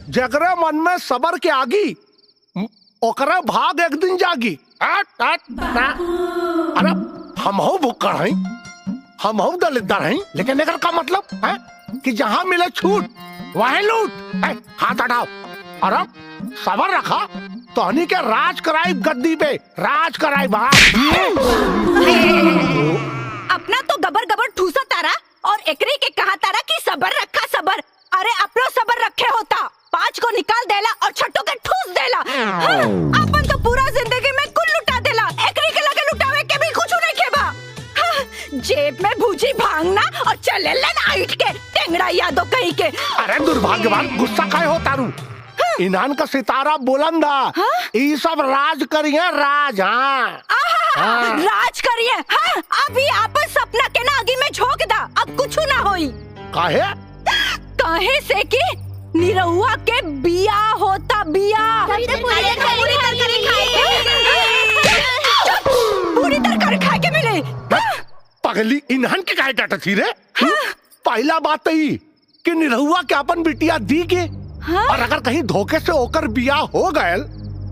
जगरे मन में सबर के आगी ओकरा भाग एक दिन जागी। अरे हम हो भुक्कड़ हैं, हम हो दलितदार हैं, लेकिन एकर का मतलब है कि जहाँ मिले छूट वहीं लूट। हाथ हटाओ। अरे सबर रखा तो हनी के राज कराई, गद्दी पे राज कराई। अपना तो गबर गबर ठूसा तारा और एकरी के कहा तारा कि सबर रखा सबर। अरे अपनो सबर रखे होता, 5 को निकाल देला और छठो के ठूस देला। हाँ, अपन तो पूरा जिंदगी में कुल लुटा देला, एकरी के लगे लुटावे के भी कुछ नहीं खेबा। हाँ, जेब में भूजी भांगना और चले लेन आइट के टेंगड़ा यादो कहीं के। अरे दुर्भाग्यवान, गुस्सा काहे हो तारू? इन्हान का सितारा बुलंदा। ये सब राज करिए राज। हाँ राज करिए। हाँ, अभी आपन सपना के ना आगे में झोंक दा, अब कुछ ना होई। काहे? काहे से कि निरहुआ के बिया होता, बिया पूरी तरह खाए के मिले। पगली इन्हान के काहे डाटा थी रे? पहला बात तो ही कि निरहुआ के अपन बिटिया दी के। और अगर कहीं धोखे से होकर बिया हो गए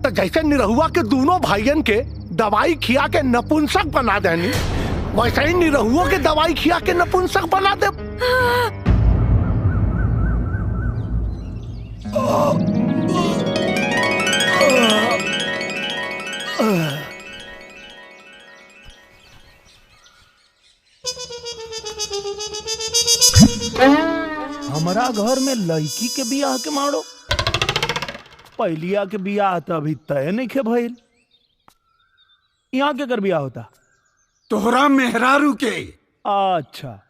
तो जैसे निरहुआ के दोनों भाइयन के दवाई खिया के नपुंसक बना देनी, वैसे ही निरहुआ के दवाई खिया के नपुंसक बना दे। हमारा घर में लड़की के बियाह के मारो, पहलिया के बियाह तो अभी तय नहीं खे भइल। यहाँ के कर बियाह होता? तोहरा मेहरारू के। अच्छा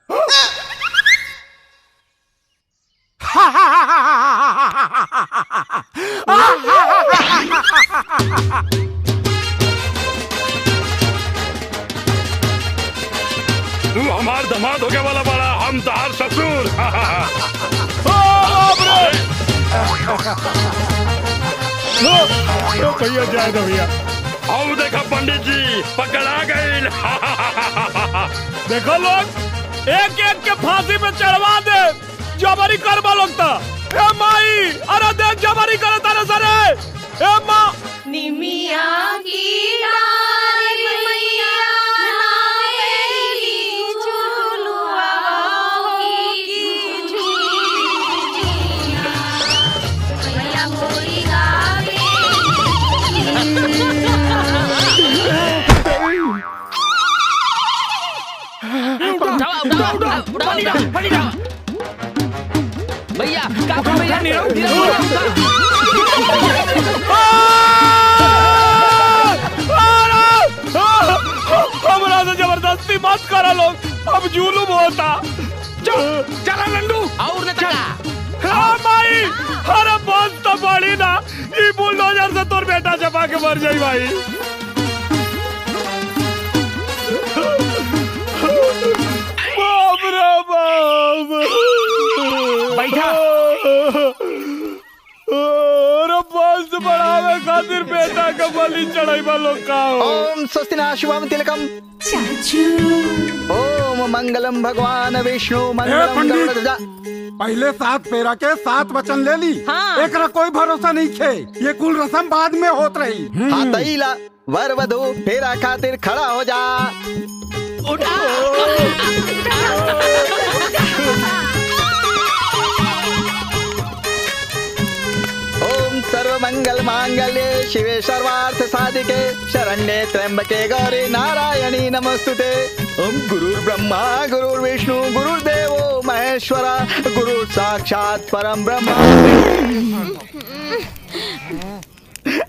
तू हमार दामाद हो गया वाला बड़ा, हम तार ससुर। भैया जाए दो भैया। आओ देखा पंडित जी पकड़ा गए। देखो लोग, एक एक के फांसी पे चढ़वा दे, जबरी करवा लगता। ए माई, अरे देख जबरी करे तारे सरे। ए माँ निमिया की डाल मैया नावेली झूलुआ की झूलिया मैया मोरी गावे। भैया काका भैया हमरा से जबरदस्ती मत करा लोग, अब जुलूम होता। चला लंडू और न चला। हाँ भाई, अरे बस तो बड़ी ना, ये बुलडोजर से तोर बेटा चपा के मर जाई भाई। बाप रे बाप। बैठा। अरे बस बढ़ावे खातिर बेटा का बलि चढ़ाई लोग का। ओम स्वस्तिना शुभम तिलकम। ओम मंगलम भगवान विष्णु मंगलम गरुड़ध्वजा। पहले 7 फेरा के 7 वचन ले ली। हाँ। एकरा कोई भरोसा नहीं खे, ये कुल रस्म बाद में होत रही। हाँ तईला वर वधु फेरा खातिर खड़ा हो जा। ओम सर्व मंगल मांगल्ये शिवे सर्वार्थ साधिके शरण्ये त्र्यंबके गौरी नारायणी नमस्तुते। ओम गुरुर् ब्रह्मा गुरुर्विष्णु गुरुर्देवो महेश्वरा गुरु साक्षात परम ब्रह्म।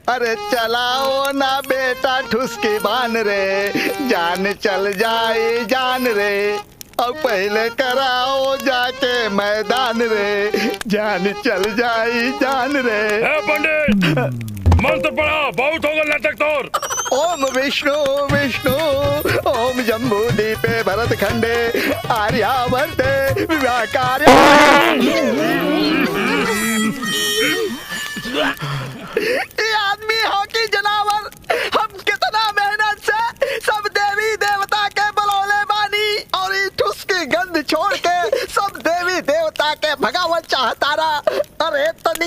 अरे चलाओ ना बेटा ठुसकी बान रे, जान चल जाए जान रे। अब पहले कराओ जाके मैदान रे, जान चल जाए जान रे। पंडित मंत्र पढ़ा, बहुत होगा नाटक तोर। ओम विष्णु विष्णु ओम जम्बू दीपे भरत खंडे आर्यावर्ते विवाह कार्य। ये आदमी हो कि जनावर, हम कितना मेहनत से सब देवी देवता के बलौले बानी और ये ठुसकी गंध छोड़ के सब देवी देवता के भगावत चाहता रहा। अरे तनिक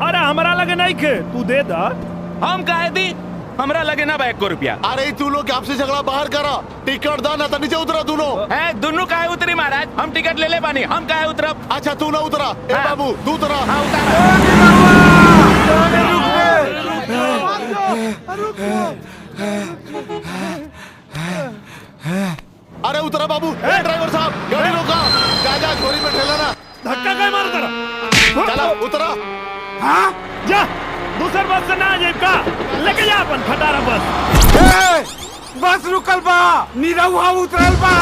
अरे हमरा लगे नहीं खे, तू दे दा। हम काहे दी, हमरा लगे ना 1 रुपया। अरे तू लोग आपसे झगड़ा बाहर करा, टिकट दा ना तो नीचे उतरा दोनों। है दोनों काहे उतरी महाराज, हम टिकट ले ले पानी, हम काहे उतरब। अच्छा तू ना उतरा, ए हाँ। बाबू तू उतरा। हाँ उतारा। अरे उतरा बाबू। ए ड्राइवर साहब गाड़ी रोका, जा छोरी में ठेला ना। धक्का काय मार करा। चला उतरा। हाँ जा दूसर बस से ना आ जाए का, लेके जा अपन खटारा बस। बस रुकल बा, निरहुआ उतरल बा।